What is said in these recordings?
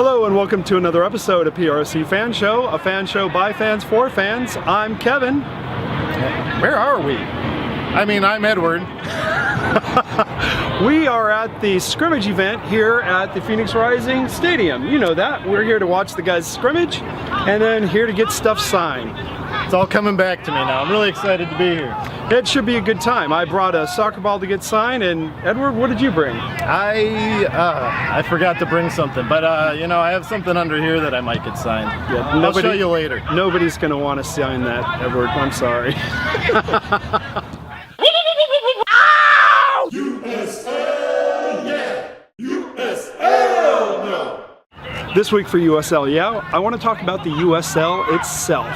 Hello and welcome to another episode of PRFC Fan Show, a fan show by fans for fans. I'm Kevin. Where are we? I'm Edward. We are at the scrimmage event here at the Phoenix Rising Stadium. You know that. We're here to watch the guys scrimmage and then here to get stuff signed. It's all coming back to me now. I'm really excited to be here. It should be a good time. I brought a soccer ball to get signed, and Edward, what did you bring? I forgot to bring something, but I have something under here that I might get signed. Yeah, I'll show you later. Nobody's going to want to sign that, Edward. I'm sorry. USL Yeah! USL No! This week for USL Yeah, I want to talk about the USL itself.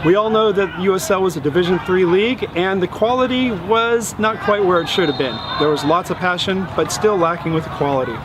We all know that USL was a Division III league and the quality was not quite where it should have been. There was lots of passion, but still lacking with the quality.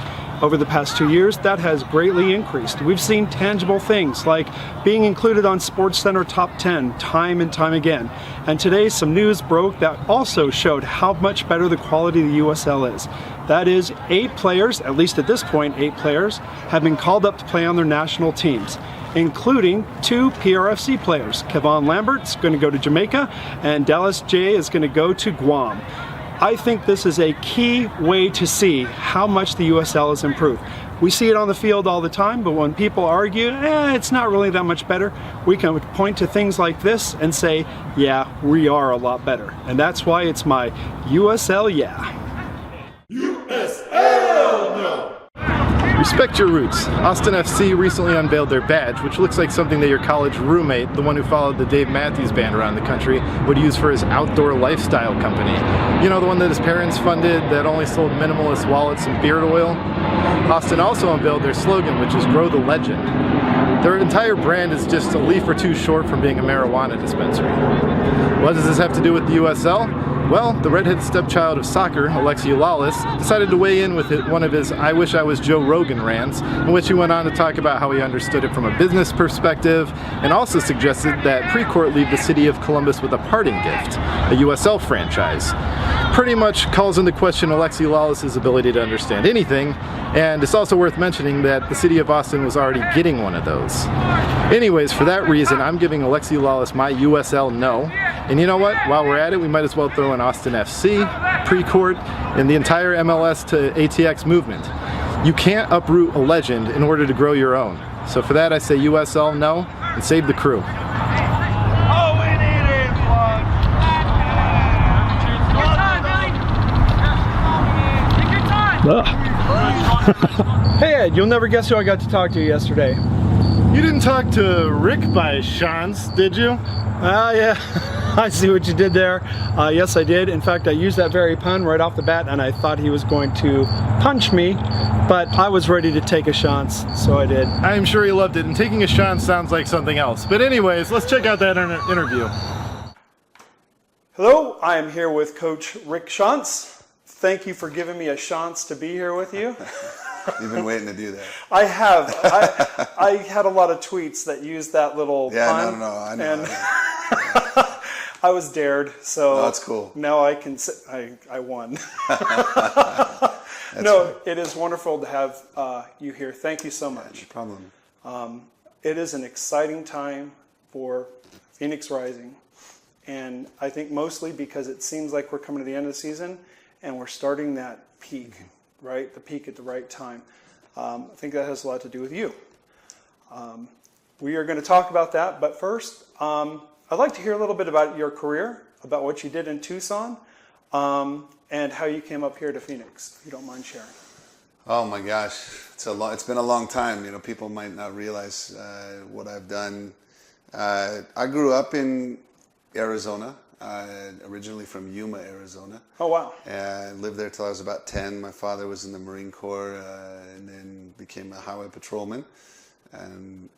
Over the past 2 years, that has greatly increased. We've seen tangible things like being included on SportsCenter Top 10 time and time again. And today, some news broke that also showed how much better the quality of the USL is. That is, 8 players, at least at this point, 8 players, have been called up to play on their national teams, including 2 PRFC players. Kevon Lambert's going to go to Jamaica, and Dallas J is going to go to Guam. I think this is a key way to see how much the USL has improved. We see it on the field all the time, but when people argue, it's not really that much better, we can point to things like this and say, yeah, we are a lot better. And that's why it's my USL Yeah. USL No! Respect your roots. Austin FC recently unveiled their badge, which looks like something that your college roommate, the one who followed the Dave Matthews Band around the country, would use for his outdoor lifestyle company. You know, the one that his parents funded that only sold minimalist wallets and beard oil? Austin also unveiled their slogan, which is Grow the Legend. Their entire brand is just a leaf or two short from being a marijuana dispensary. What does this have to do with the USL? Well, the redheaded stepchild of soccer, Alexi Lawless, decided to weigh in with one of his I Wish I Was Joe Rogan rants, in which he went on to talk about how he understood it from a business perspective, and also suggested that Precourt leave the city of Columbus with a parting gift, a USL franchise. Pretty much calls into question Alexi Lawless's ability to understand anything, and it's also worth mentioning that the city of Austin was already getting one of those. Anyways, for that reason, I'm giving Alexi Lawless my USL No. And you know what? While we're at it, we might as well throw in Austin FC, Precourt, and the entire MLS to ATX movement. You can't uproot a legend in order to grow your own. So for that, I say USL No and save the crew. Hey Ed, you'll never guess who I got to talk to yesterday. You didn't talk to Rick by Shantz, did you? Yeah, I see what you did there. Yes, I did. In fact, I used that very pun right off the bat, and I thought he was going to punch me, but I was ready to take a Shantz, so I did. I'm sure he loved it, and taking a Shantz sounds like something else. But anyways, let's check out that interview. Hello, I am here with Coach Rick Shantz. Thank you for giving me a chance to be here with you. You've been waiting to do that. I have. I had a lot of tweets that used that little pun. No, I know. And I was dared, so no, that's cool. Now I can say I won. It is wonderful to have you here. Thank you so much. No problem. It is an exciting time for Phoenix Rising, and I think mostly because it seems like we're coming to the end of the season and we're starting that peak. Right, the peak at the right time. I think that has a lot to do with you. We are going to talk about that, but first, I'd like to hear a little bit about your career, about what you did in Tucson, and how you came up here to Phoenix, if you don't mind sharing. Oh my gosh, it's been a long time. You know, people might not realize what I've done. I grew up in Arizona. Originally from Yuma, Arizona. Oh, wow. I lived there till I was about 10. My father was in the Marine Corps and then became a highway patrolman. And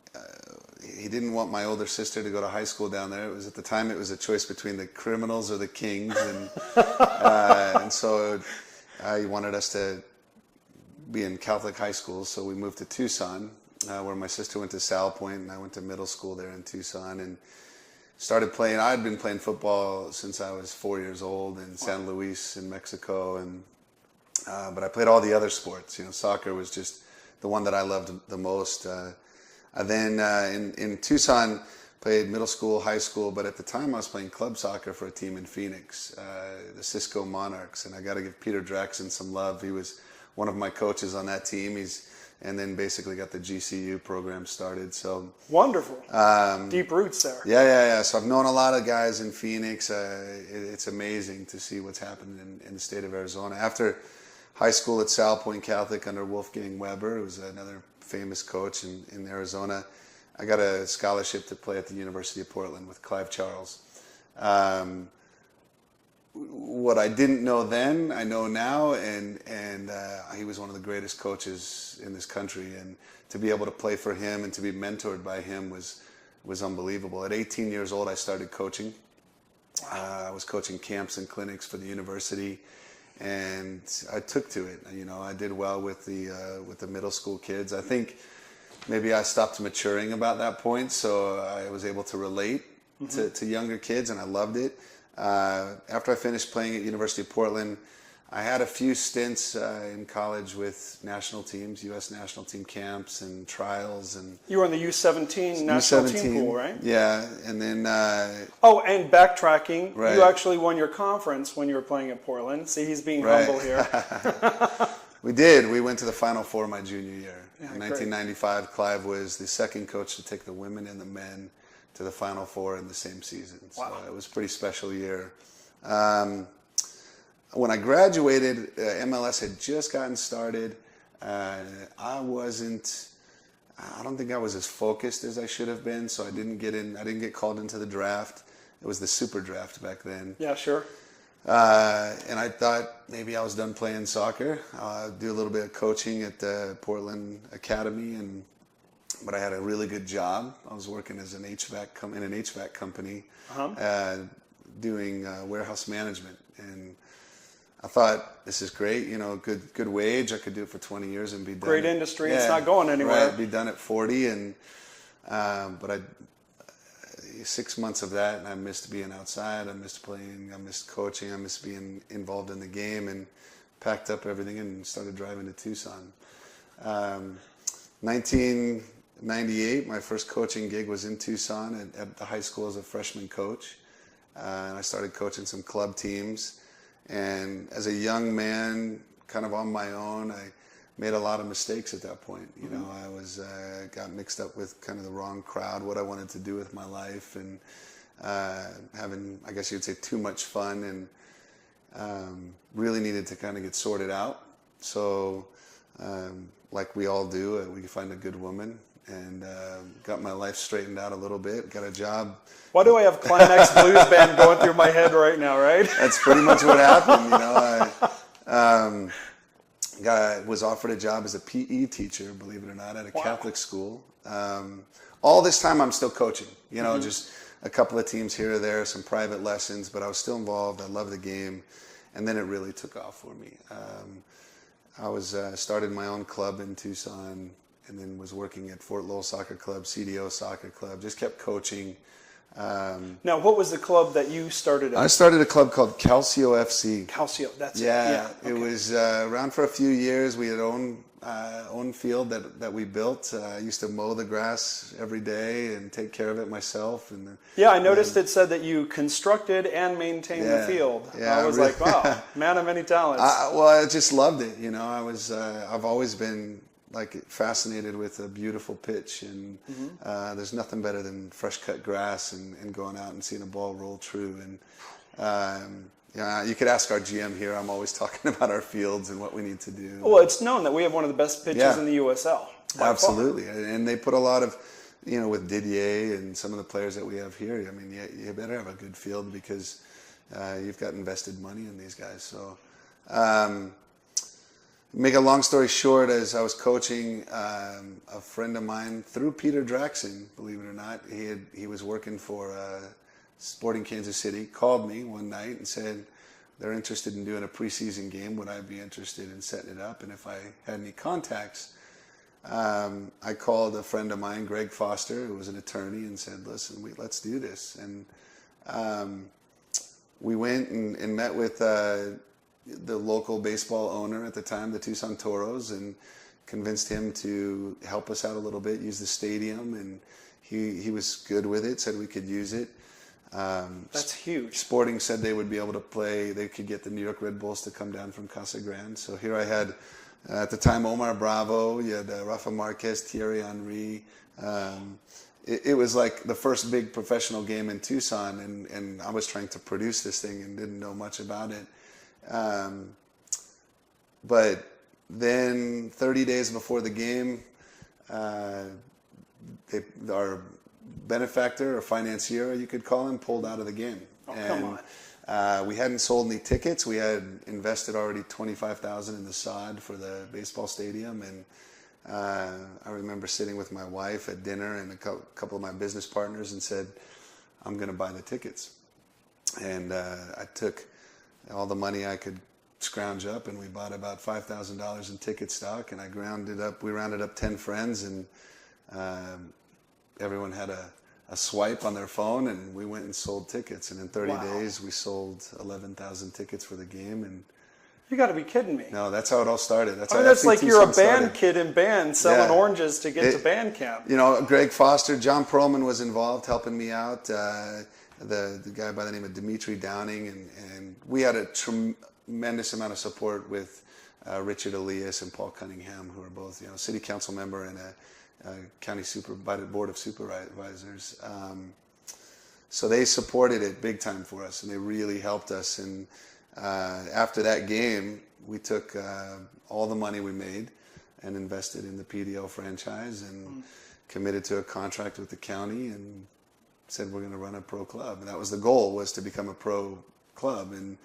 he didn't want my older sister to go to high school down there. At the time, it was a choice between the criminals or the Kings. And so he wanted us to be in Catholic high schools. So we moved to Tucson, where my sister went to Sal Point, and I went to middle school there in Tucson. And started playing. I had been playing football since I was 4 years old in San Luis in Mexico, and but I played all the other sports. You know, soccer was just the one that I loved the most. I then in Tucson played middle school, high school, but at the time I was playing club soccer for a team in Phoenix, the Cisco Monarchs, and I got to give Peter Draxon some love. He was one of my coaches on that team. And then basically got the GCU program started. So wonderful, deep roots there. Yeah. So I've known a lot of guys in Phoenix. It's amazing to see what's happening in the state of Arizona. After high school at Sal Point Catholic under Wolfgang Weber, who was another famous coach in Arizona, I got a scholarship to play at the University of Portland with Clive Charles. What I didn't know then, I know now, and he was one of the greatest coaches in this country, and to be able to play for him and to be mentored by him was unbelievable. At 18 years old, I started coaching. I was coaching camps and clinics for the university, and I took to it. You know, I did well with the middle school kids. I think maybe I stopped maturing about that point, so I was able to relate to younger kids, and I loved it. After I finished playing at University of Portland, I had a few stints in college with national teams, U.S. national team camps and trials. And you were on the U17 national team pool, right? Yeah, and then... and backtracking, right. You actually won your conference when you were playing at Portland. See, he's being humble here. We did. We went to the Final Four my junior year. Yeah, in 1995, Clive was the second coach to take the women and the men to the Final Four in the same season. So it was a pretty special year. When I graduated, MLS had just gotten started. I don't think I was as focused as I should have been, so I didn't get called into the draft. It was the super draft back then. Yeah, sure. And I thought maybe I was done playing soccer. Do a little bit of coaching at the Portland Academy, but I had a really good job. I was working as in an HVAC company, doing warehouse management, and I thought, this is great. You know, good wage. I could do it for 20 years and be done. Great industry. It's not going anywhere. Right, be done at 40, and but 6 months of that, and I missed being outside. I missed playing. I missed coaching. I missed being involved in the game, and packed up everything and started driving to Tucson. 1998, my first coaching gig was in Tucson at the high school as a freshman coach. And I started coaching some club teams. And as a young man, kind of on my own, I made a lot of mistakes at that point. You know, I was got mixed up with kind of the wrong crowd, what I wanted to do with my life, and having, I guess you'd say, too much fun, and really needed to kind of get sorted out. So, like we all do, we find a good woman, and got my life straightened out a little bit, got a job. Why do I have Climax Blues Band going through my head right now, right? That's pretty much what happened, you know. I was offered a job as a PE teacher, believe it or not, at a Catholic school. All this time I'm still coaching, you know, just a couple of teams here or there, some private lessons, but I was still involved. I loved the game, and then it really took off for me. I was started my own club in Tucson, and then was working at Fort Lowell Soccer Club, CDO Soccer Club, just kept coaching. Now, what was the club that you started at? I started a club called Calcio FC. Calcio, that's it. Yeah, Okay. it was around for a few years. We had own field that we built. I used to mow the grass every day and take care of it myself. And I noticed it said that you constructed and maintained the field. Yeah, I was like, wow, man of many talents. I just loved it. You know, I've always been like fascinated with a beautiful pitch, and there's nothing better than fresh cut grass and going out and seeing a ball roll true. And you could ask our GM here. I'm always talking about our fields and what we need to do. Well, it's known that we have one of the best pitches in the USL. Absolutely, and they put a lot of, you know, with Didier and some of the players that we have here. I mean, you better have a good field because you've got invested money in these guys. So. Make a long story short, as I was coaching, a friend of mine, through Peter Draxon, believe it or not, he was working for Sporting Kansas City, called me one night and said they're interested in doing a preseason game. Would I be interested in setting it up? And if I had any contacts, I called a friend of mine, Greg Foster, who was an attorney, and said, listen, let's do this. And we went and met with the local baseball owner at the time, the Tucson Toros, and convinced him to help us out a little bit, use the stadium, and he was good with it, said we could use it. That's huge. Sporting said they would be able to play, they could get the New York Red Bulls to come down from Casa Grande. So here I had, at the time, Omar Bravo, you had Rafa Marquez, Thierry Henry. It was like the first big professional game in Tucson, and I was trying to produce this thing and didn't know much about it. But then 30 days before the game, our benefactor or financier, you could call him, pulled out of the game. Oh, come on. We hadn't sold any tickets. We had invested already $25,000 in the sod for the baseball stadium, and I remember sitting with my wife at dinner and a couple of my business partners and said, I'm going to buy the tickets. And I took all the money I could scrounge up, and we bought about $5,000 in ticket stock, and we rounded up 10 friends, and everyone had a swipe on their phone, and we went and sold tickets. And in 30 days, we sold 11,000 tickets for the game. And you got to be kidding me. no, that's how it all started. That's how that's FC like you're a Tucson band started. kid in band selling oranges to get to band camp. You know, Greg Foster, John Perlman was involved helping me out. The guy by the name of Dimitri Downing, and we had a tremendous amount of support with Richard Elias and Paul Cunningham, who are both city council member and a county board of supervisors. So they supported it big time for us, and they really helped us. And after that game, we took all the money we made and invested in the PDL franchise and committed to a contract with the county and said we're going to run a pro club. And that was the goal, was to become a pro club. And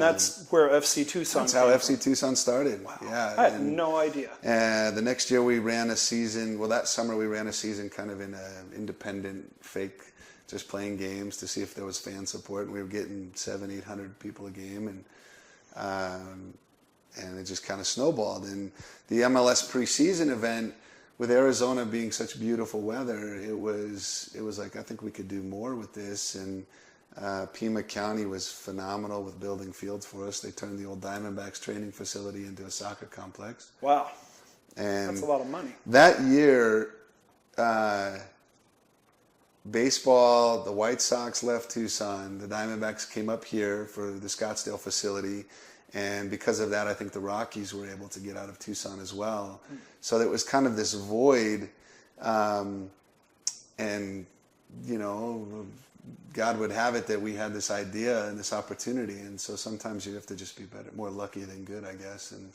that's where FC Tucson That's how FC Tucson started. Wow. Yeah, I had no idea. The next year we ran a season, that summer we ran a season kind of in an independent, fake, just playing games to see if there was fan support. And we were getting 700-800 people a game, and it just kind of snowballed. And the MLS preseason event, with Arizona being such beautiful weather, it was like, I think we could do more with this. And Pima County was phenomenal with building fields for us. They turned the old Diamondbacks training facility into a soccer complex. Wow. And that's a lot of money. That year, baseball, the White Sox left Tucson, the Diamondbacks came up here for the Scottsdale facility, and because of that, I think the Rockies were able to get out of Tucson as well. So it was kind of this void, and God would have it that we had this idea and this opportunity, and so sometimes you have to just be more lucky than good, I guess. And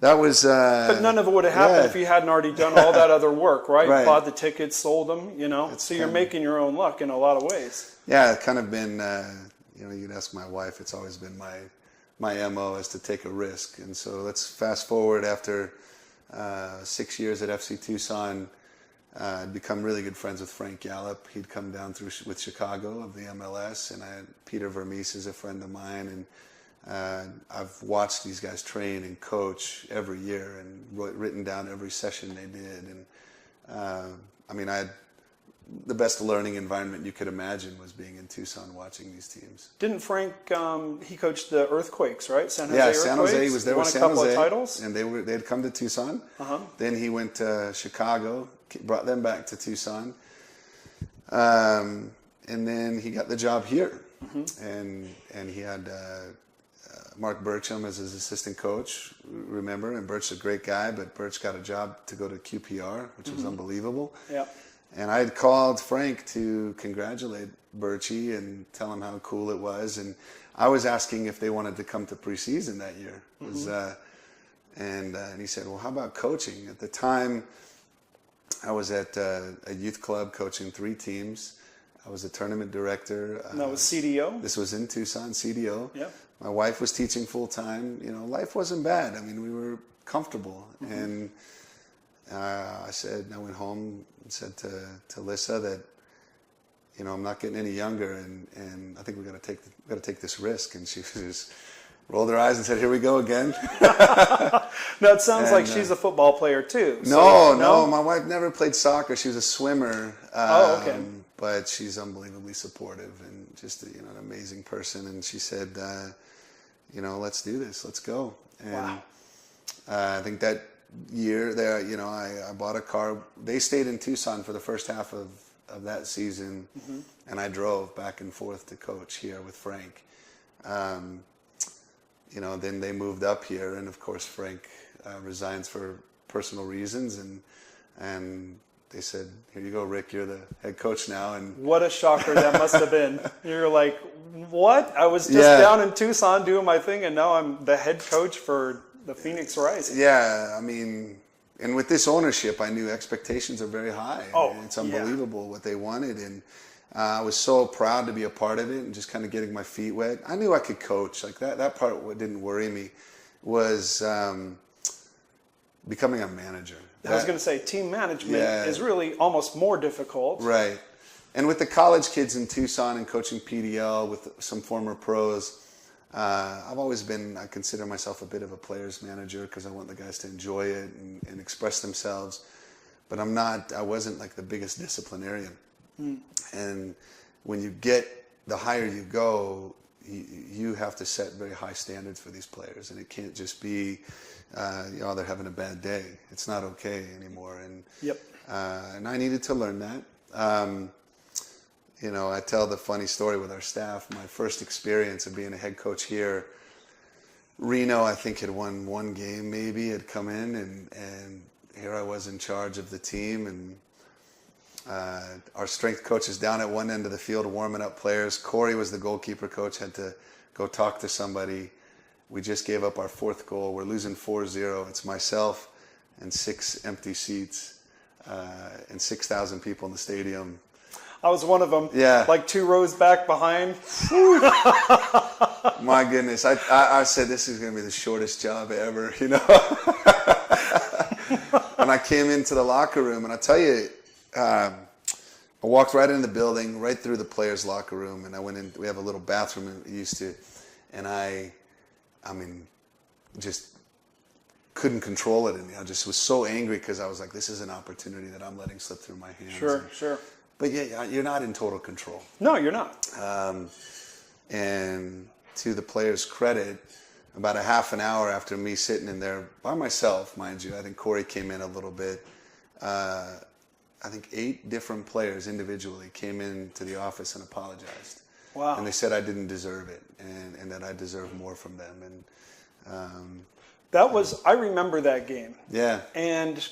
that was. But none of it would have happened if you hadn't already done all that other work, right? Right. Bought the tickets, sold them, So you're making your own luck in a lot of ways. Yeah, it's kind of been. You'd ask my wife. It's always been my MO is to take a risk, and so let's fast forward after 6 years at FC Tucson. I'd become really good friends with Frank Gallup. He'd come down with Chicago of the MLS, and I had Peter Vermees as a friend of mine, and I've watched these guys train and coach every year and written down every session they did. And I had the best learning environment you could imagine was being in Tucson watching these teams. Didn't Frank, he coached the Earthquakes, right? San Jose yeah, Earthquakes? San Jose. He was there with San Jose. Won a couple Jose, of titles? and they had come to Tucson. Uh-huh. Then he went to Chicago, brought them back to Tucson. And then he got the job here. Mm-hmm. And he had Mark Burcham as his assistant coach, remember? And Birch's a great guy, but Birch got a job to go to QPR, which was unbelievable. Yeah. And I had called Frank to congratulate Birchie and tell him how cool it was. And I was asking if they wanted to come to preseason that year. And he said, well, how about coaching? At the time, I was at a youth club coaching 3 teams. I was a tournament director. And that was CDO? This was in Tucson, CDO. Yep. My wife was teaching full-time. Life wasn't bad. I mean, we were comfortable. And I went home and said to Lissa that, I'm not getting any younger, and I think we got to take this risk. And she just rolled her eyes and said, "Here we go again." That sounds like she's a football player too. No, my wife never played soccer. She was a swimmer. Okay. But she's unbelievably supportive and just an amazing person. And she said, let's do this. Let's go. And wow. I think that year there, you know, I bought a car. They stayed in Tucson for the first half of that season, and I drove back and forth to coach here with Frank. You know, then they moved up here, and of course Frank resigns for personal reasons, and they said, "Here you go, Rick. You're the head coach now." And what a shocker that must have been. You're like, what? I was just down in Tucson doing my thing, and now I'm the head coach for the Phoenix Rising. Yeah, I mean, and with this ownership, I knew expectations are very high. Oh, it's unbelievable what they wanted, and I was so proud to be a part of it and just kind of getting my feet wet. I knew I could coach. Like that part, what didn't worry me was becoming a manager. I was going to say team management is really almost more difficult. Right. And with the college kids in Tucson and coaching PDL with some former pros, I've always been, I consider myself a bit of a player's manager because I want the guys to enjoy it and express themselves. But I wasn't like the biggest disciplinarian. And when you get, the higher you go, you have to set very high standards for these players. And it can't just be, they're having a bad day. It's not okay anymore. And and I needed to learn that. You know, I tell the funny story with our staff. My first experience of being a head coach here, Reno, I think, had won one game maybe, had come in, and here I was in charge of the team, and our strength coach is down at one end of the field warming up players. Corey was the goalkeeper coach, had to go talk to somebody. We just gave up our fourth goal. We're losing 4-0. It's myself and 6 empty seats and 6,000 people in the stadium. I was one of them. Yeah. Like 2 rows back behind. My goodness. I said, this is going to be the shortest job ever, you know. And I came into the locker room, and I tell you, I walked right into the building, right through the players' locker room, and I went in. We have a little bathroom we used to, and I mean, just couldn't control it in me. I just was so angry because I was like, this is an opportunity that I'm letting slip through my hands. Sure. But yeah, you're not in total control. No, you're not. And to the players' credit, about a half an hour after me sitting in there by myself, mind you, I think Corey came in a little bit. I think 8 different players individually came into the office and apologized. Wow. And they said I didn't deserve it, and that I deserve more from them. And that was, I remember that game. Yeah. And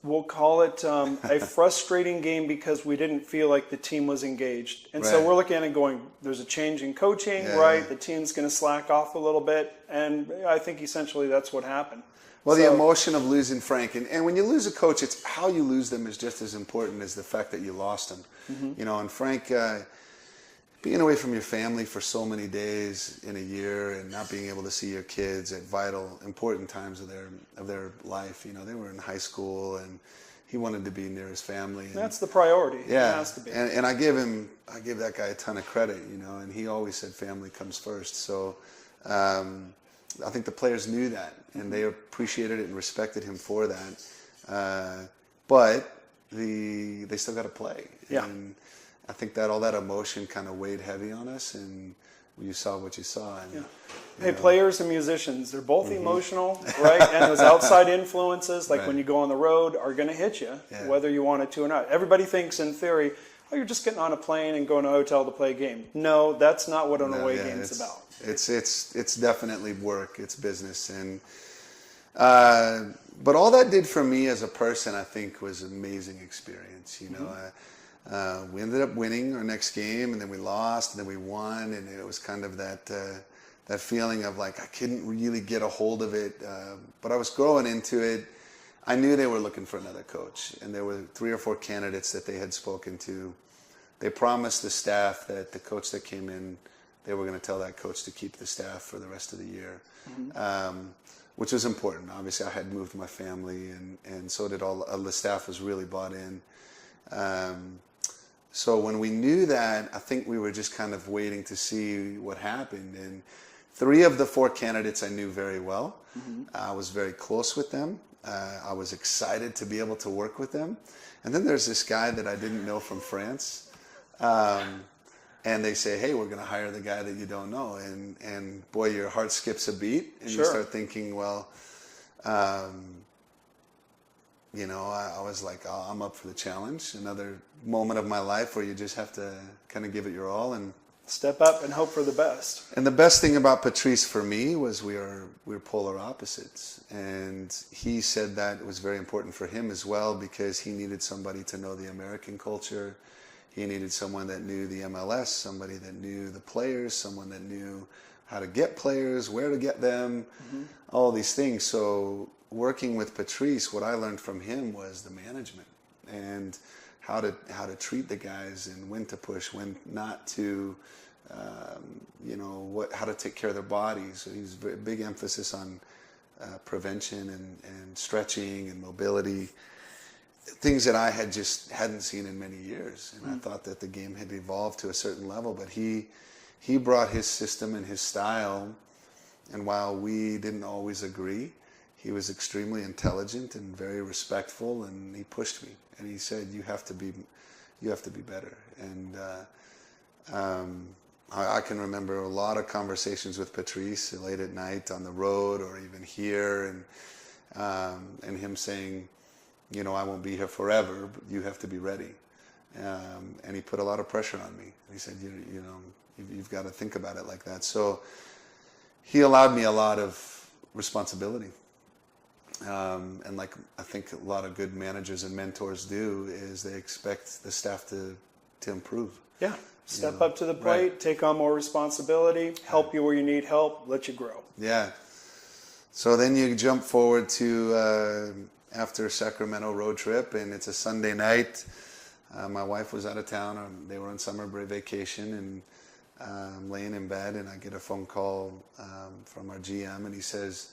we'll call it a frustrating game because we didn't feel like the team was engaged. And so we're looking at it going, there's a change in coaching, right? The team's going to slack off a little bit. And I think essentially that's what happened. Well, the emotion of losing Frank, and when you lose a coach, it's how you lose them is just as important as the fact that you lost him. You know, and Frank, being away from your family for so many days in a year and not being able to see your kids at vital, important times of their life. You know, they were in high school, and he wanted to be near his family. And that's the priority. Yeah, it has to be. And I give that guy a ton of credit. You know, and he always said family comes first. So I think the players knew that, and they appreciated it and respected him for that. But they still got to play. Yeah. And I think that all that emotion kind of weighed heavy on us, and you saw what you saw. And, Hey, players and musicians, they're both emotional, right? And those outside influences, like when you go on the road, are going to hit you, whether you want it to or not. Everybody thinks in theory, oh, you're just getting on a plane and going to a hotel to play a game. No, that's not what an away game's about. It's definitely work. It's business. And but all that did for me as a person, I think, was an amazing experience. You know, we ended up winning our next game, and then we lost, and then we won, and it was kind of that feeling of like I couldn't really get a hold of it. But I was growing into it. I knew they were looking for another coach, and there were 3 or 4 candidates that they had spoken to. They promised the staff that the coach that came in, they were going to tell that coach to keep the staff for the rest of the year, which was important. Obviously, I had moved my family, and so did all the staff was really bought in. So when we knew that, I think we were just kind of waiting to see what happened. And 3 of the 4 candidates I knew very well. I was very close with them. I was excited to be able to work with them. And then there's this guy that I didn't know from France. And they say, hey, we're going to hire the guy that you don't know. And boy, your heart skips a beat. And you start thinking, well, You know, I was like, oh, I'm up for the challenge. Another moment of my life where you just have to kind of give it your all and step up and hope for the best. And the best thing about Patrice for me was we're polar opposites. And he said that it was very important for him as well because he needed somebody to know the American culture. He needed someone that knew the MLS, somebody that knew the players, someone that knew how to get players, where to get them, all these things. So working with Patrice, what I learned from him was the management and how to treat the guys and when to push, when not to, you know, how to take care of their bodies. So he's a big emphasis on prevention and stretching and mobility, things that I hadn't seen in many years. And I thought that the game had evolved to a certain level, but he brought his system and his style. And while we didn't always agree, he was extremely intelligent and very respectful, and he pushed me. And he said, "You have to be better." And I can remember a lot of conversations with Patrice late at night on the road or even here, and him saying, "You know, I won't be here forever, but you have to be ready." And he put a lot of pressure on me. He said, "You know, you've got to think about it like that." So he allowed me a lot of responsibility. And like I think a lot of good managers and mentors do, is they expect the staff to improve. Yeah, step up to the plate, right. Take on more responsibility, help you where you need help, let you grow. Yeah. So then you jump forward to after Sacramento road trip, and it's a Sunday night. My wife was out of town, they were on summer break vacation, and I'm laying in bed, and I get a phone call from our GM, and he says,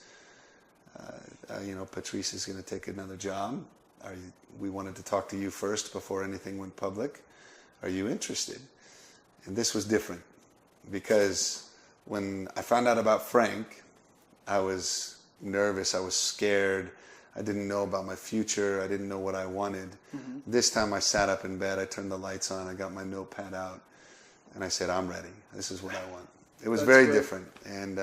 you know, Patrice is going to take another job. We wanted to talk to you first before anything went public. Are you interested? And this was different because when I found out about Frank, I was nervous. I was scared. I didn't know about my future. I didn't know what I wanted. This time I sat up in bed. I turned the lights on. I got my notepad out, and I said, "I'm ready. This is what I want." It was very different. And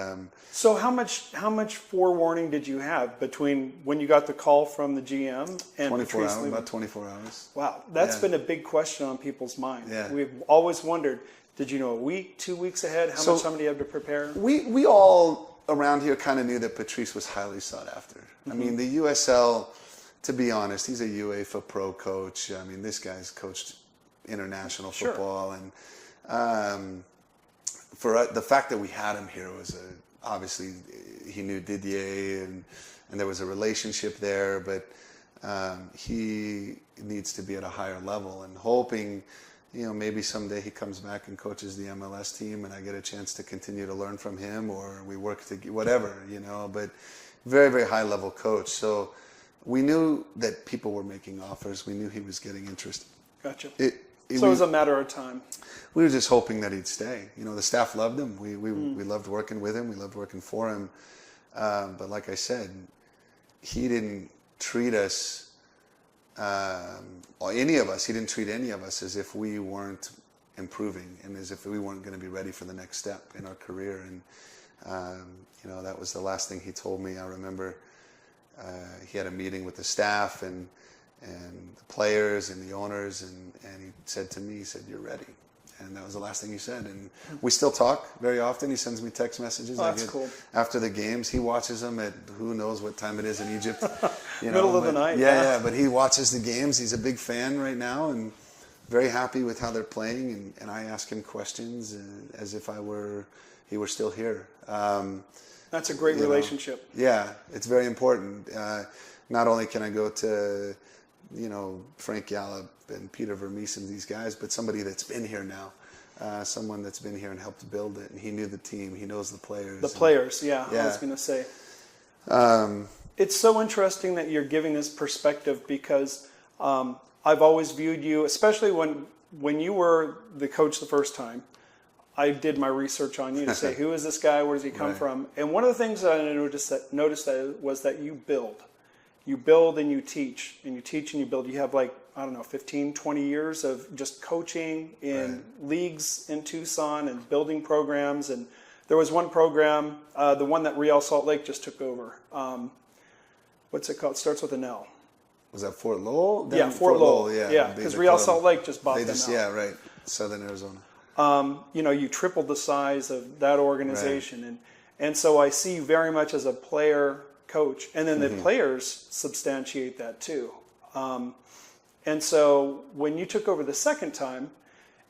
so how much forewarning did you have between when you got the call from the GM and 24 Patrice hours, leaving? about 24 hours. Wow, that's been a big question on people's minds. Yeah. We've always wondered, did you know a week, 2 weeks ahead? How much time do you have to prepare? We all around here kind of knew that Patrice was highly sought after. I mean, the USL, to be honest, he's a UEFA pro coach. I mean, this guy's coached international football, and for the fact that we had him here was obviously he knew Didier and there was a relationship there, but he needs to be at a higher level, and hoping, you know, maybe someday he comes back and coaches the MLS team and I get a chance to continue to learn from him, or we work together, whatever, you know, but very, very high level coach. So we knew that people were making offers. We knew he was getting interest. Gotcha. So it was a matter of time. We were just hoping that he'd stay. You know, the staff loved him. We loved working with him. We loved working for him. But like I said, he didn't treat us, or any of us, he didn't treat any of us as if we weren't improving and as if we weren't going to be ready for the next step in our career. And, you know, that was the last thing he told me. I remember he had a meeting with the staff and the players and the owners, and he said to me, he said, "You're ready." And that was the last thing he said. And we still talk very often. He sends me text messages. Oh, that's cool. After the games. He watches them at who knows what time it is in Egypt. You know, Middle of the night. Yeah, but he watches the games. He's a big fan right now and very happy with how they're playing. And I ask him questions as if he were still here. That's a great relationship. Yeah, it's very important. Not only can I go to, you know, Frank Gallup and Peter Vermees and these guys, but somebody that's been here now, someone that's been here and helped build it, and he knew the team, he knows the players. The players, I was going to say. It's so interesting that you're giving this perspective because I've always viewed you, especially when you were the coach the first time, I did my research on you to say, who is this guy, where does he come from? And one of the things that I noticed was that you build. You build and you teach, and you teach and you build. You have 15, 20 years of just coaching in leagues in Tucson and building programs. And there was one program, the one that Real Salt Lake just took over. what's it called? It starts with an L. Was that Fort Lowell? Yeah, Fort Lowell. Yeah, the because Real club. Salt Lake just bought They them just, out. yeah, right. Southern Arizona. You know, you tripled the size of that organization, and so I see you very much as a player coach, and then the players substantiate that too. And so when you took over the second time,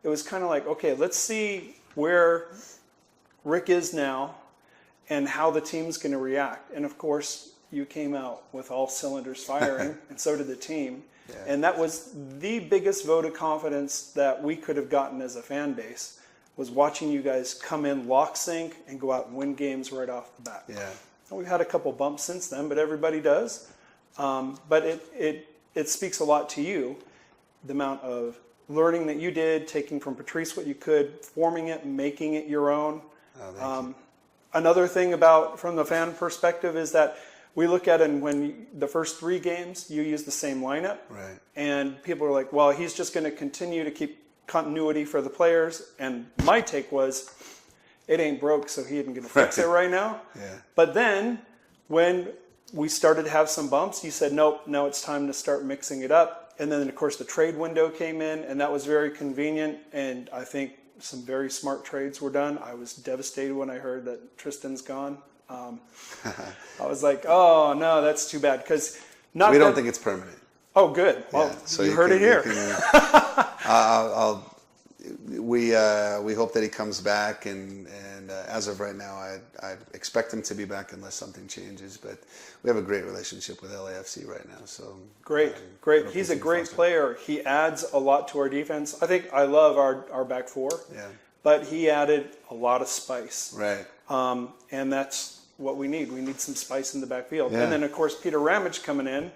it was kind of like, okay, let's see where Rick is now and how the team's going to react. And of course, you came out with all cylinders firing, and so did the team. Yeah. And that was the biggest vote of confidence that we could have gotten as a fan base, was watching you guys come in lock sync and go out and win games right off the bat. Yeah. And we've had a couple bumps since then, but everybody does. But it speaks a lot to you, the amount of learning that you did, taking from Patrice what you could, forming it, making it your own. Oh, thank you. Another thing about, from the fan perspective, is that we look at it, and the first 3 games, you use the same lineup. Right. And people are like, well, he's just going to continue to keep continuity for the players. And my take was, it ain't broke, so he ain't going to fix it right now. Yeah. But then when we started to have some bumps, you said, nope, now it's time to start mixing it up. And then, of course, the trade window came in, and that was very convenient. And I think some very smart trades were done. I was devastated when I heard that Tristan's gone. I was like, oh, no, that's too bad. Because we don't think it's permanent. Oh, good. Well, Yeah, so you heard it here. We hope that he comes back, and as of right now, I expect him to be back unless something changes. But we have a great relationship with LAFC right now. So great. He's a great player. He adds a lot to our defense. I think I love our back four. Yeah. But he added a lot of spice. Right. And that's what we need. We need some spice in the backfield. Yeah. And then, of course, Peter Ramage coming in,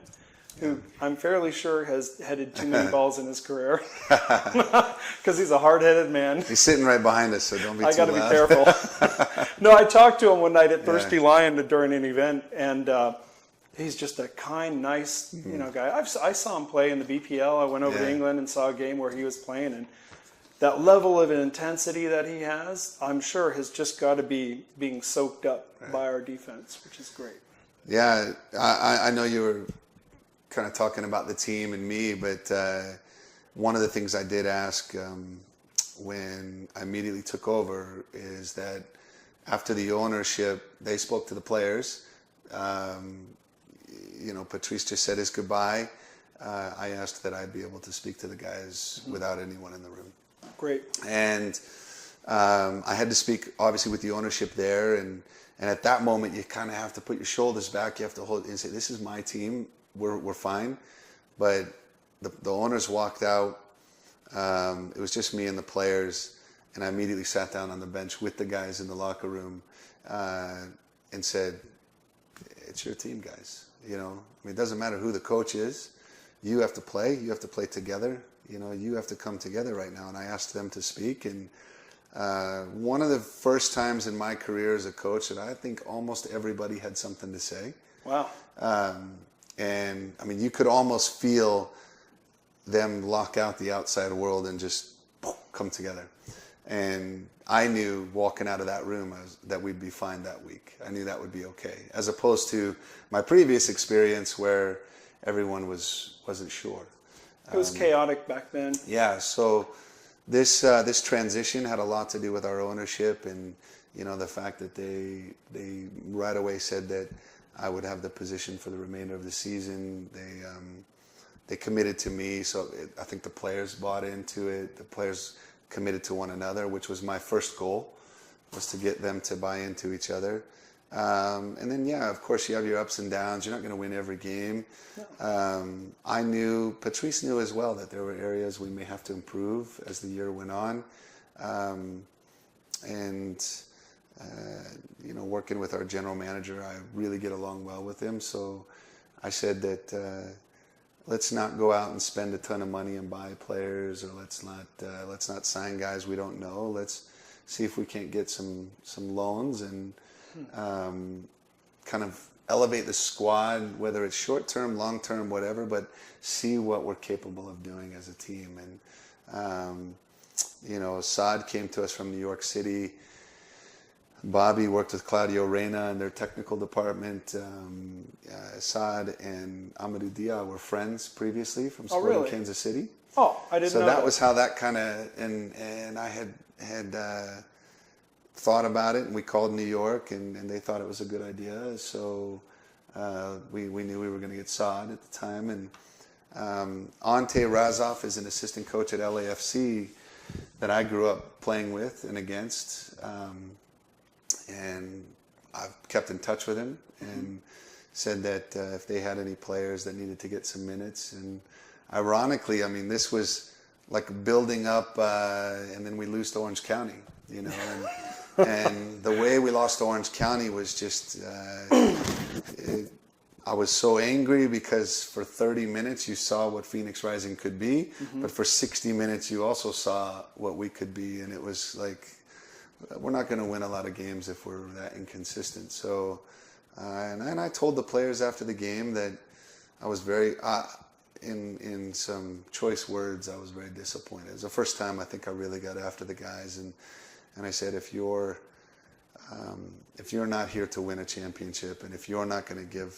who I'm fairly sure has headed too many balls in his career, because he's a hard-headed man. He's sitting right behind us, so don't be too loud. I got to be careful. No, I talked to him one night at Thirsty Lion during an event, and he's just a kind, nice, guy. I saw him play in the BPL. I went over to England and saw a game where he was playing, and that level of intensity that he has, I'm sure, has just got to be being soaked up by our defense, which is great. Yeah, I know you were kind of talking about the team and me, but one of the things I did ask when I immediately took over is that after the ownership, they spoke to the players. Patrice just said his goodbye. I asked that I'd be able to speak to the guys without anyone in the room. Great. And I had to speak, obviously, with the ownership there. And at that moment, you kind of have to put your shoulders back. You have to hold and say, this is my team. We're fine. But the owners walked out. It was just me and the players. And I immediately sat down on the bench with the guys in the locker room and said, it's your team, guys. It doesn't matter who the coach is. You have to play. You have to play together. You have to come together right now. And I asked them to speak. And one of the first times in my career as a coach that I think almost everybody had something to say. Wow. And you could almost feel them lock out the outside world and just come together. And I knew walking out of that room that we'd be fine that week. I knew that would be okay. As opposed to my previous experience where everyone wasn't sure. It was chaotic back then. Yeah, so this transition had a lot to do with our ownership, and the fact that they right away said that I would have the position for the remainder of the season. They committed to me, so I think the players bought into it. The players committed to one another, which was my first goal, was to get them to buy into each other. And then, of course, you have your ups and downs. You're not going to win every game. No. Patrice knew as well that there were areas we may have to improve as the year went on. Working with our general manager, I really get along well with him. So I said that let's not go out and spend a ton of money and buy players, or let's not sign guys we don't know. Let's see if we can't get some loans and kind of elevate the squad, whether it's short term, long term, whatever, but see what we're capable of doing as a team. And Saad came to us from New York City. Bobby worked with Claudio Reyna in their technical department. Assad and Amadou Dia were friends previously from Sporting really? Kansas City. Oh, I didn't know So that was how that kind of, and I had thought about it, and we called New York, and they thought it was a good idea. So we knew we were going to get Saad at the time, and Ante Razov is an assistant coach at LAFC that I grew up playing with and against, and I've kept in touch with him and said that if they had any players that needed to get some minutes. And ironically, I mean, this was like building up, and then we lose to Orange County, you know, and the way we lost to Orange County was just, I was so angry because for 30 minutes you saw what Phoenix Rising could be, but for 60 minutes you also saw what we could be, and it was like, we're not going to win a lot of games if we're that inconsistent. So, and I told the players after the game that I was very, in some choice words, I was very disappointed. It was the first time I think I really got after the guys, and I said, if you're not here to win a championship, and if you're not going to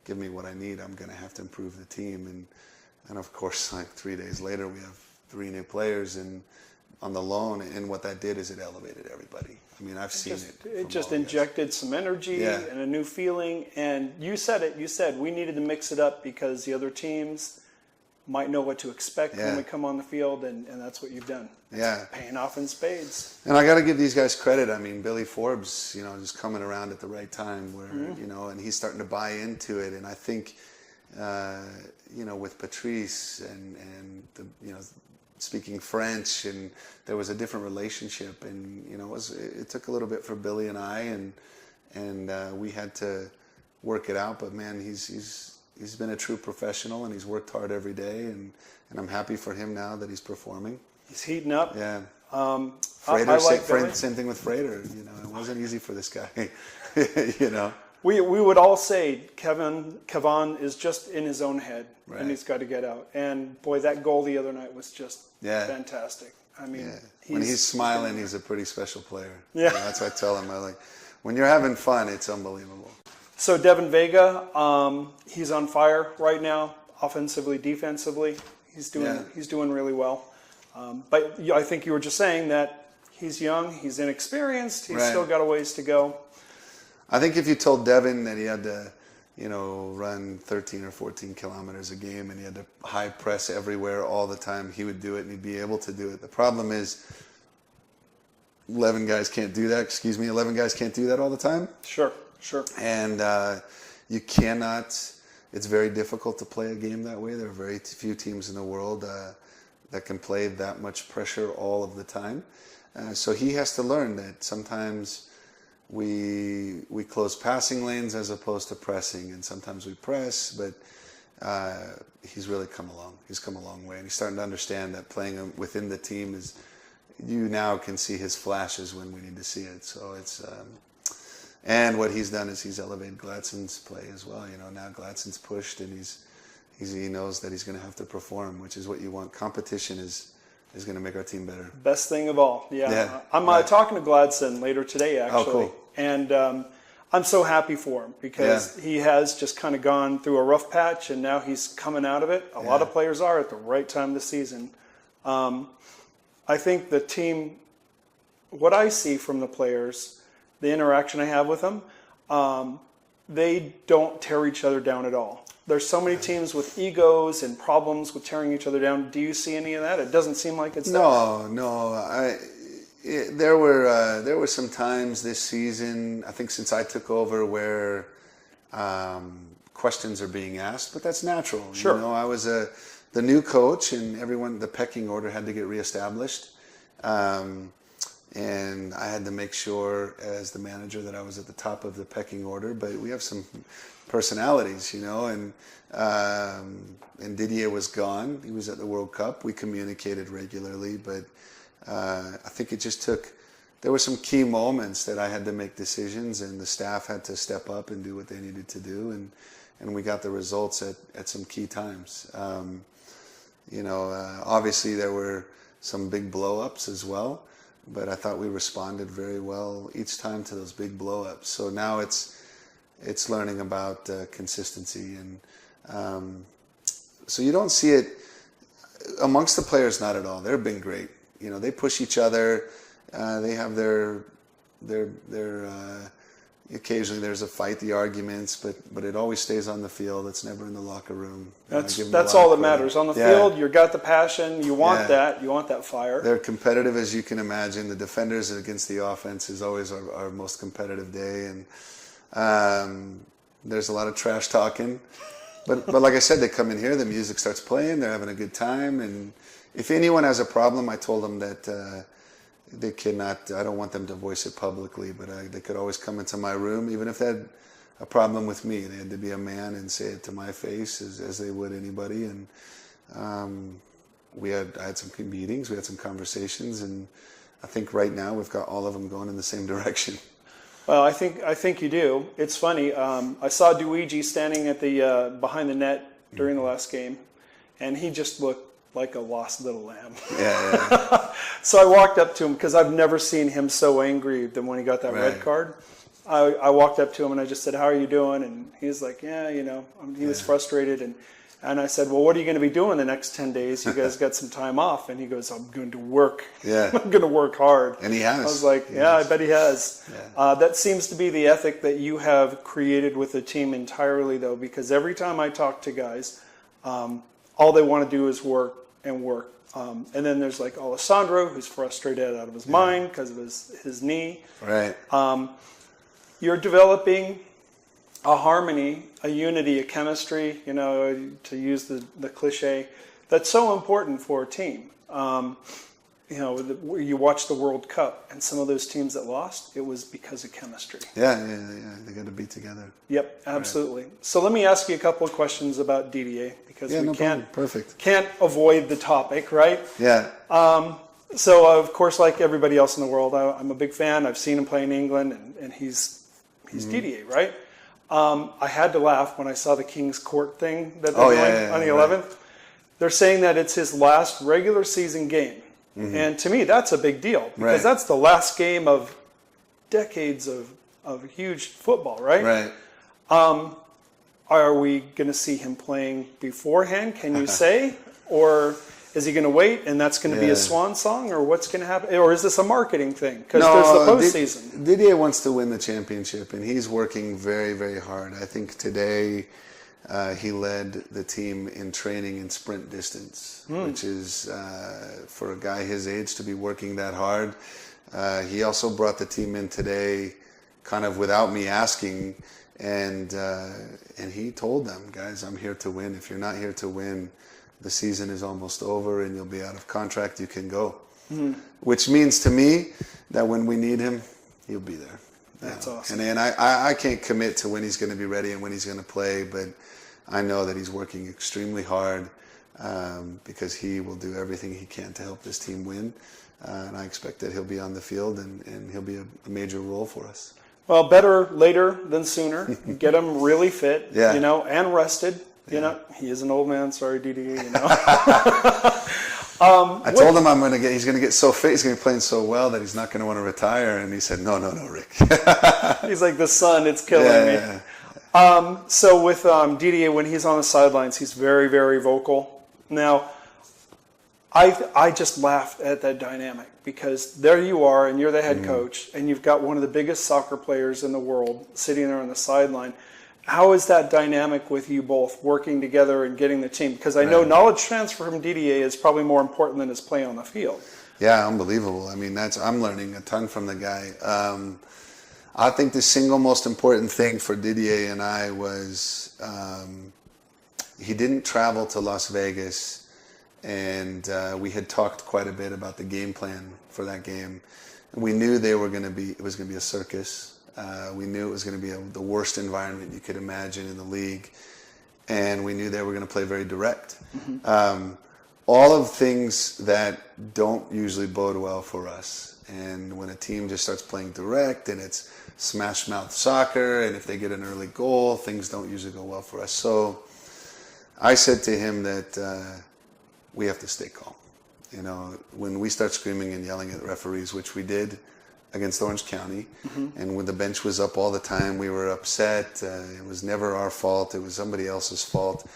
give me what I need, I'm going to have to improve the team. And of course, like 3 days later, we have 3 new players and on the loan, and what that did is it elevated everybody. I mean, I've seen it. It just injected some energy and a new feeling. And you said it. You said we needed to mix it up because the other teams might know what to expect when we come on the field, and that's what you've done. It's paying off in spades. And I got to give these guys credit. I mean, Billy Forbes, you know, just coming around at the right time where, you know, and he's starting to buy into it. And I think, you know, with Patrice and the, you know, speaking French, and there was a different relationship, and you know, it took a little bit for Billy and I, and we had to work it out. But man, he's been a true professional, and he's worked hard every day, and I'm happy for him now that he's performing. He's heating up. Yeah. Frater, same thing with Frater. You know, it wasn't easy for this guy. You know. We would all say Kevon is just in his own head, and he's got to get out. And boy, that goal the other night was just fantastic. I mean, when he's smiling, he's a pretty special player. Yeah, you know, that's what I tell him. I like when you're having fun, it's unbelievable. So Devin Vega, he's on fire right now, offensively, defensively. He's doing really well. But I think you were just saying that he's young, he's inexperienced, he's still got a ways to go. I think if you told Devin that he had to, you know, run 13 or 14 kilometers a game and he had to high press everywhere all the time, he would do it and he'd be able to do it. The problem is 11 guys can't do that. 11 guys can't do that all the time. Sure. And you cannot, it's very difficult to play a game that way. There are very few teams in the world that can play that much pressure all of the time. So he has to learn that sometimes we close passing lanes as opposed to pressing, and sometimes we press, but he's really come along. He's come a long way, and he's starting to understand that playing within the team is, you now can see his flashes when we need to see it. So it's, and what he's done is he's elevated Gladson's play as well. You know, now Gladson's pushed, and he knows that he's going to have to perform, which is what you want. Competition is going to make our team better. Best thing of all. Yeah. I'm talking to Gladson later today, actually. Oh, cool. And I'm so happy for him because he has just kind of gone through a rough patch, and now he's coming out of it. A lot of players are at the right time of the season. I think the team, what I see from the players, the interaction I have with them, they don't tear each other down at all. There's so many teams with egos and problems with tearing each other down. Do you see any of that? It doesn't seem like it's No. There were some times this season, I think since I took over, where questions are being asked, but that's natural. Sure. You know, I was the new coach, and the pecking order had to get reestablished. And I had to make sure as the manager that I was at the top of the pecking order, but we have some personalities, you know, and Didier was gone. He was at the World Cup. We communicated regularly, but I think it just took, there were some key moments that I had to make decisions, and the staff had to step up and do what they needed to do, and we got the results at some key times. You know, obviously there were some big blow-ups as well. but I thought we responded very well each time to those big blow-ups. So now it's learning about consistency, and so you don't see it amongst the players, not at all. They've been great. They push each other. They have their occasionally there's a fight, the arguments, but it always stays on the field. It's never in the locker room. That's all that matters. On the field, you've got the passion. You want that. You want that fire. They're competitive, as you can imagine. The defenders against the offense is always our most competitive day, and there's a lot of trash talking. But like I said, they come in here, the music starts playing, they're having a good time, and if anyone has a problem, I told them that they cannot, I don't want them to voice it publicly, but they could always come into my room, even if they had a problem with me. They had to be a man and say it to my face as they would anybody. And I had some meetings, we had some conversations, and I think right now we've got all of them going in the same direction. Well, I think you do. It's funny. I saw Luigi standing at the behind the net during the last game, and he just looked like a lost little lamb. Yeah. So I walked up to him because I've never seen him so angry than when he got that red card. I walked up to him and I just said, "How are you doing?" And he was like, "Yeah, he was frustrated." And I said, "Well, what are you going to be doing the next 10 days? You guys got some time off." And he goes, "I'm going to work. Yeah. I'm going to work hard." And he has. I was like, I bet he has. Yeah. That seems to be the ethic that you have created with the team entirely, though, because every time I talk to guys, all they want to do is work and work. And then there's like Alessandro, who's frustrated out of his mind because of his knee. Right. You're developing a harmony, a unity, a chemistry, to use the cliche, that's so important for a team. You watch the World Cup, and some of those teams that lost, it was because of chemistry. Yeah. They got to be together. Yep, absolutely. Right. So let me ask you a couple of questions about DDA, because we can't avoid the topic, right? Yeah. So of course, like everybody else in the world, I'm a big fan. I've seen him play in England, and he's DDA, right? I had to laugh when I saw the King's Court thing that they're doing on the 11th. Right. They're saying that it's his last regular season game. Mm-hmm. And to me, that's a big deal, because that's the last game of decades of huge football, right? Right. Are we going to see him playing beforehand, can you say? Or is he going to wait and that's going to be a swan song? Or what's going to happen? Or is this a marketing thing? Because there's the postseason. Didier wants to win the championship, and he's working very, very hard. I think today he led the team in training in sprint distance, which is, for a guy his age to be working that hard. He also brought the team in today kind of without me asking, and he told them, "Guys, I'm here to win. If you're not here to win, the season is almost over and you'll be out of contract. You can go." Which means to me that when we need him, he'll be there. That's awesome. And I can't commit to when he's going to be ready and when he's going to play, but I know that he's working extremely hard, because he will do everything he can to help this team win. And I expect that he'll be on the field and he'll be a major role for us. Well, better later than sooner. Get him really fit, and rested. He is an old man. Sorry, DDA. I told him he's going to get so fit, he's going to be playing so well that he's not going to want to retire. And he said, no, Rick. He's like, the sun, it's killing me. Yeah. So with DDA, when he's on the sidelines, he's very, very vocal. Now, I just laughed at that dynamic, because there you are, and you're the head coach, and you've got one of the biggest soccer players in the world sitting there on the sideline. How is that dynamic with you both working together and getting the team? Because I know knowledge transfer from DDA is probably more important than his play on the field. Yeah, unbelievable. I mean, I'm learning a ton from the guy. I think the single most important thing for Didier and I was he didn't travel to Las Vegas, and we had talked quite a bit about the game plan for that game. We knew it was going to be a circus. We knew it was going to be the worst environment you could imagine in the league, and we knew they were going to play very direct. All of things that don't usually bode well for us. And when a team just starts playing direct and it's smash mouth soccer, and if they get an early goal, things don't usually go well for us. So I said to him that we have to stay calm. You know, when we start screaming and yelling at referees, which we did against Orange County, and when the bench was up all the time, we were upset. It was never our fault. It was somebody else's fault.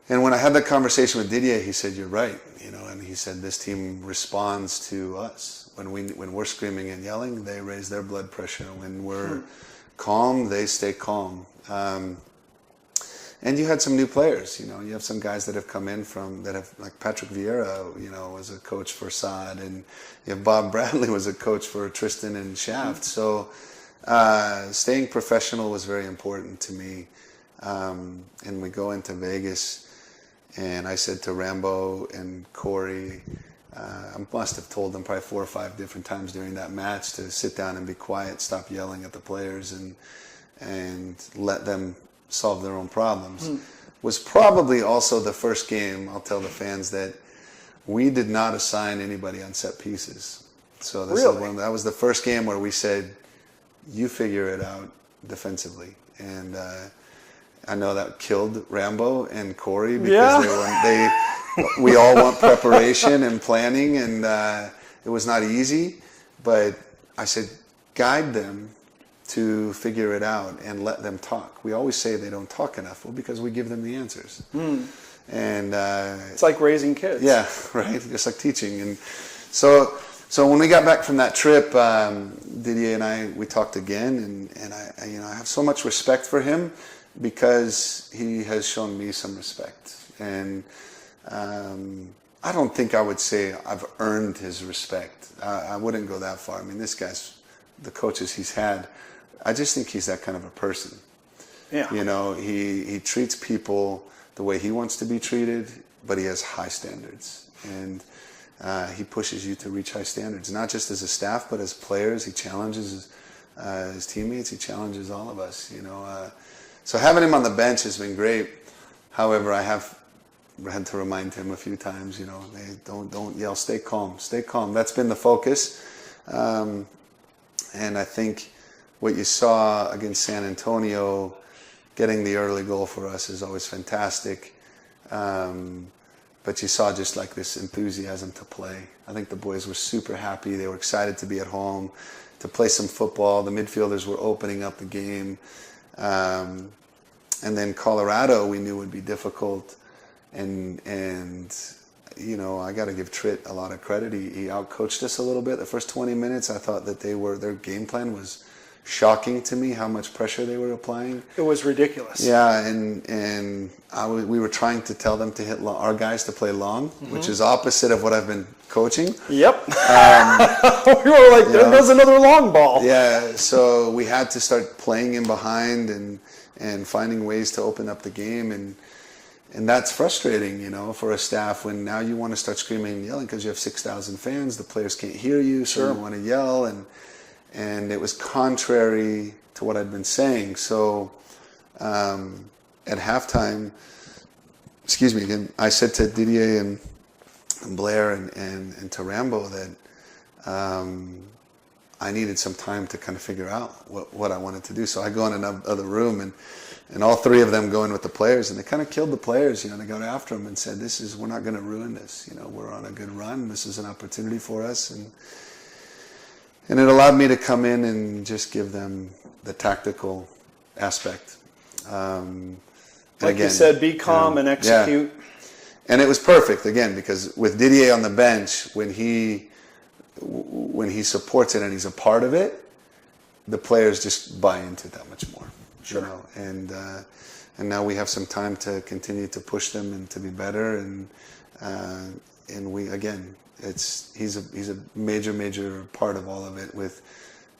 And when I had that conversation with Didier, he said, "You're right." You know, and he said, "This team responds to us. When we're screaming and yelling, they raise their blood pressure. When we're calm, they stay calm." And you had some new players. You know, you have some guys that have come in like Patrick Vieira, you know, was a coach for Saad, and you have Bob Bradley was a coach for Tristan and Shaft. So staying professional was very important to me. And we go into Vegas. And I said to Rambo and Corey, I must have told them probably 4 or 5 different times during that match to sit down and be quiet, stop yelling at the players, and let them solve their own problems. Was probably also the first game, I'll tell the fans, that we did not assign anybody on set pieces. So that was the first game where we said, "You figure it out defensively." And I know that killed Rambo and Corey because we all want preparation and planning, and it was not easy. But I said, guide them to figure it out and let them talk. We always say they don't talk enough. Well, because we give them the answers. And it's like raising kids. Yeah, right. Just like teaching. And so when we got back from that trip, Didier and we talked again, and I have so much respect for him, because he has shown me some respect. And I don't think I would say I've earned his respect. I wouldn't go that far. I mean, this guy's, the coaches he's had, I just think he's that kind of a person. Yeah. You know, he treats people the way he wants to be treated, but he has high standards. And he pushes you to reach high standards, not just as a staff, but as players. He challenges his teammates. He challenges all of us, you know. So having him on the bench has been great. However, I have had to remind him a few times, you know, hey, don't yell, stay calm, stay calm. That's been the focus. And I think what you saw against San Antonio, getting the early goal for us is always fantastic. But you saw just like this enthusiasm to play. I think the boys were super happy. They were excited to be at home, to play some football. The midfielders were opening up the game. And then Colorado, we knew would be difficult, and you know, I got to give Tritt a lot of credit. He outcoached us a little bit. The first 20 minutes, I thought that their game plan was shocking to me, how much pressure they were applying. It was ridiculous. Yeah, and we were trying to tell them to hit our guys to play long, which is opposite of what I've been coaching. Yep. We were like, there goes another long ball. Yeah, so we had to start playing in behind and finding ways to open up the game, and that's frustrating, you know, for a staff when now you want to start screaming and yelling because you have 6,000 fans, the players can't hear you, so you want to yell, and it was contrary to what I'd been saying. So at halftime, again, I said to Didier and Blair and to Rambo that I needed some time to kind of figure out what I wanted to do. So I go in another room, and all 3 of them go in with the players, and they kind of killed the players. You know, they got after them and said, we're not going to ruin this. You know, we're on a good run. This is an opportunity for us. And it allowed me to come in and just give them the tactical aspect. Like you said, be calm and execute. Yeah. And it was perfect, again, because with Didier on the bench, when he supports it and he's a part of it, the players just buy into it that much more. Sure. You know? And now we have some time to continue to push them and to be better. And we, again, he's a major part of all of it, with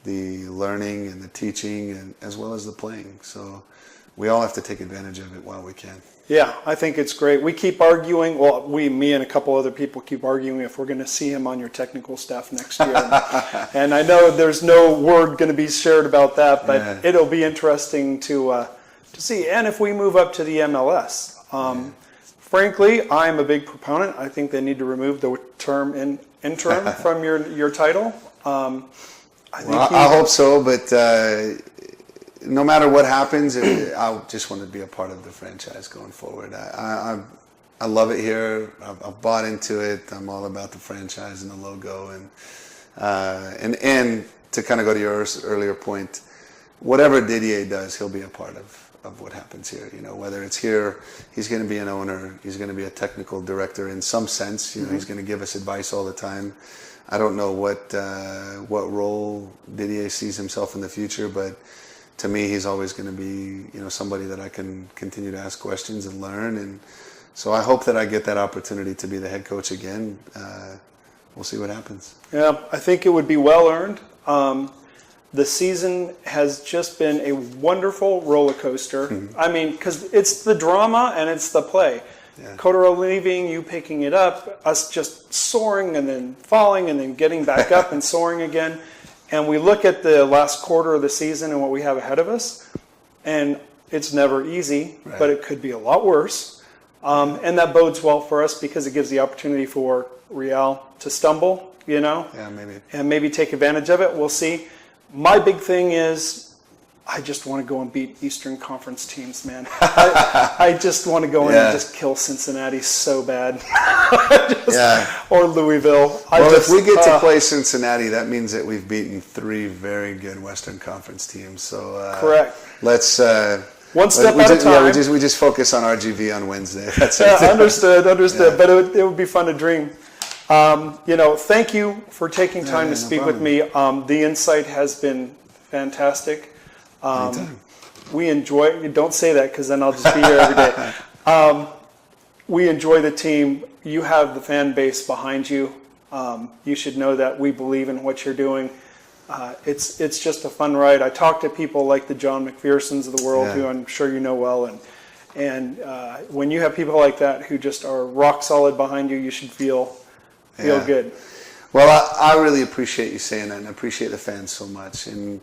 the learning and the teaching and as well as the playing. So we all have to take advantage of it while we can. Yeah, I think it's great. We keep arguing, well, me and a couple other people keep arguing if we're going to see him on your technical staff next year. And I know there's no word going to be shared about that, but it'll be interesting to see. And if we move up to the MLS, frankly, I'm a big proponent. I think they need to remove the term interim from your title. I hope so, but no matter what happens, I just want to be a part of the franchise going forward. I love it here. I've bought into it. I'm all about the franchise and the logo, and to kind of go to your earlier point, whatever Didier does, he'll be a part of what happens here. You know, whether it's here, he's going to be an owner, he's going to be a technical director in some sense. You know, he's going to give us advice all the time. I don't know what role Didier sees himself in the future, but to me, he's always going to be, you know, somebody that I can continue to ask questions and learn. And so I hope that I get that opportunity to be the head coach again. We'll see what happens. Yeah, I think it would be well earned. The season has just been a wonderful roller coaster. I mean, because it's the drama and it's the play. Yeah. Kotaro leaving, you picking it up, us just soaring and then falling and then getting back up and soaring again. And we look at the last quarter of the season and what we have ahead of us, and it's never easy, Right. but it could be a lot worse. And that bodes well for us because it gives the opportunity for Real to stumble, you know, Yeah, maybe. and maybe take advantage of it. We'll see. My big thing is I just want to go and beat Eastern Conference teams, man. I just want to go in and just kill Cincinnati so bad. Or Louisville. If we get to play Cincinnati, that means that we've beaten 3 very good Western Conference teams. So correct. Let's one step at a time. Yeah, we just focus on RGV on Wednesday. That's it. Understood. Yeah. But it would be fun to dream. You know, thank you for taking time to speak with me. The insight has been fantastic. Anytime. We enjoy. Don't say that because then I'll just be here every day. We enjoy the team. You have the fan base behind you. You should know that we believe in what you're doing. It's just a fun ride. I talk to people like the John McPhersons of the world, who I'm sure you know well, and when you have people like that who just are rock solid behind you, you should feel good. Well, I really appreciate you saying that, and I appreciate the fans so much. And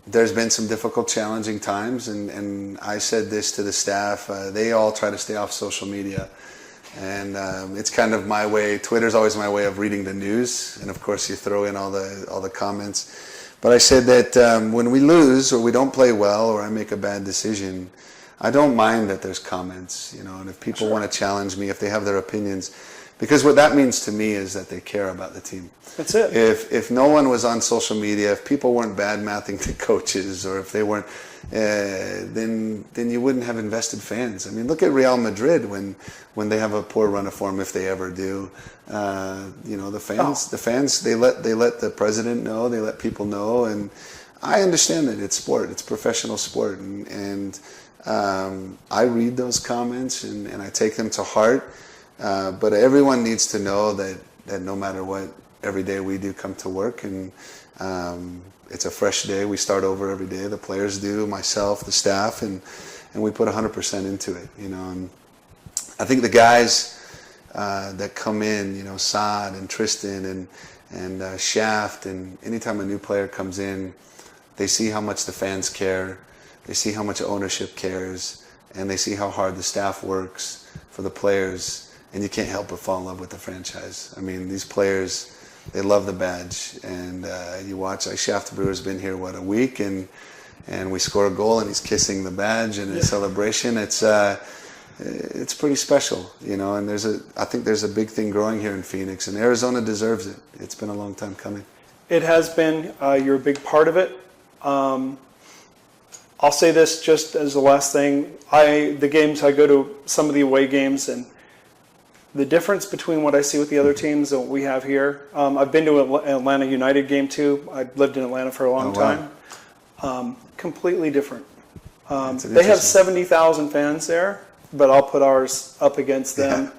there's been some difficult, challenging times, and I said this to the staff. They all try to stay off social media, and it's kind of my way. Twitter's always my way of reading the news, and of course you throw in all the comments. But I said that when we lose or we don't play well or I make a bad decision, I don't mind that there's comments, you know, and if people want to challenge me, if they have their opinions, because what that means to me is that they care about the team. That's it. If no one was on social media, if people weren't bad-mouthing the coaches, or if they weren't, then you wouldn't have invested fans. I mean, look at Real Madrid when they have a poor run of form, if they ever do. You know, the fans, they let the president know, they let people know, and I understand that it's sport, it's professional sport, and I read those comments and I take them to heart. But everyone needs to know that no matter what, every day we do come to work, and it's a fresh day. We start over every day. The players do, myself, the staff, and we put 100% into it. You know, and I think the guys that come in, you know, Saad and Tristan and Shaft, and anytime a new player comes in, they see how much the fans care. They see how much ownership cares, and they see how hard the staff works for the players. And you can't help but fall in love with the franchise. I mean, these players, they love the badge. And you watch, Shaft Brewer's been here, a week, and we score a goal and he's kissing the badge and a celebration. It's pretty special, you know, and I think there's a big thing growing here in Phoenix, and Arizona deserves it. It's been a long time coming. It has been. You're a big part of it. I'll say this just as the last thing. I go to some of the away games, and the difference between what I see with the other teams and what we have here, I've been to an Atlanta United game too. I've lived in Atlanta for a long time. Completely different. They have 70,000 fans there, but I'll put ours up against them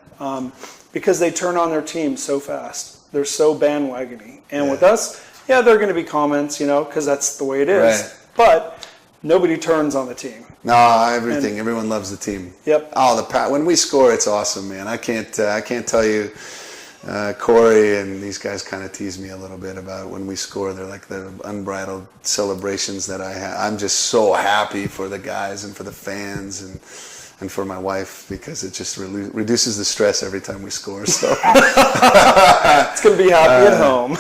because they turn on their team so fast. They're so bandwagony. And with us, there are going to be comments, you know, because that's the way it is. Right. But nobody turns on the team. No, everyone loves the team. Yep. Oh, when we score, it's awesome, man. I can't tell you. Corey and these guys kind of tease me a little bit about when we score. They're like the unbridled celebrations that I have. I'm just so happy for the guys and for the fans and for my wife, because it just reduces the stress every time we score. So it's gonna be happy at home.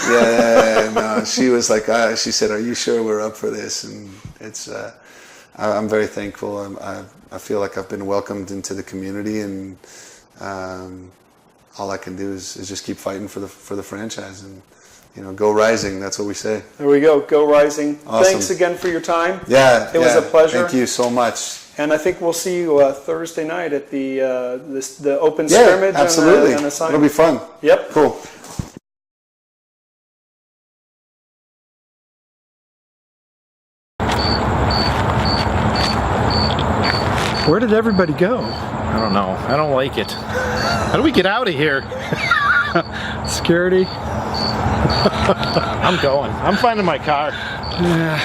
No, she was like, she said, "Are you sure we're up for this?" And it's I'm very thankful. I feel like I've been welcomed into the community, and all I can do is just keep fighting for the franchise, and go Rising. That's what we say. There we go Rising. Awesome. Thanks again for your time. Yeah, it was a pleasure. Thank you so much. And I think we'll see you Thursday night at the open scrimmage. Absolutely. And It'll be fun. Yep. Cool. Where did everybody go? I don't know. I don't like it. How do we get out of here? Security. I'm going. I'm finding my car. Yeah.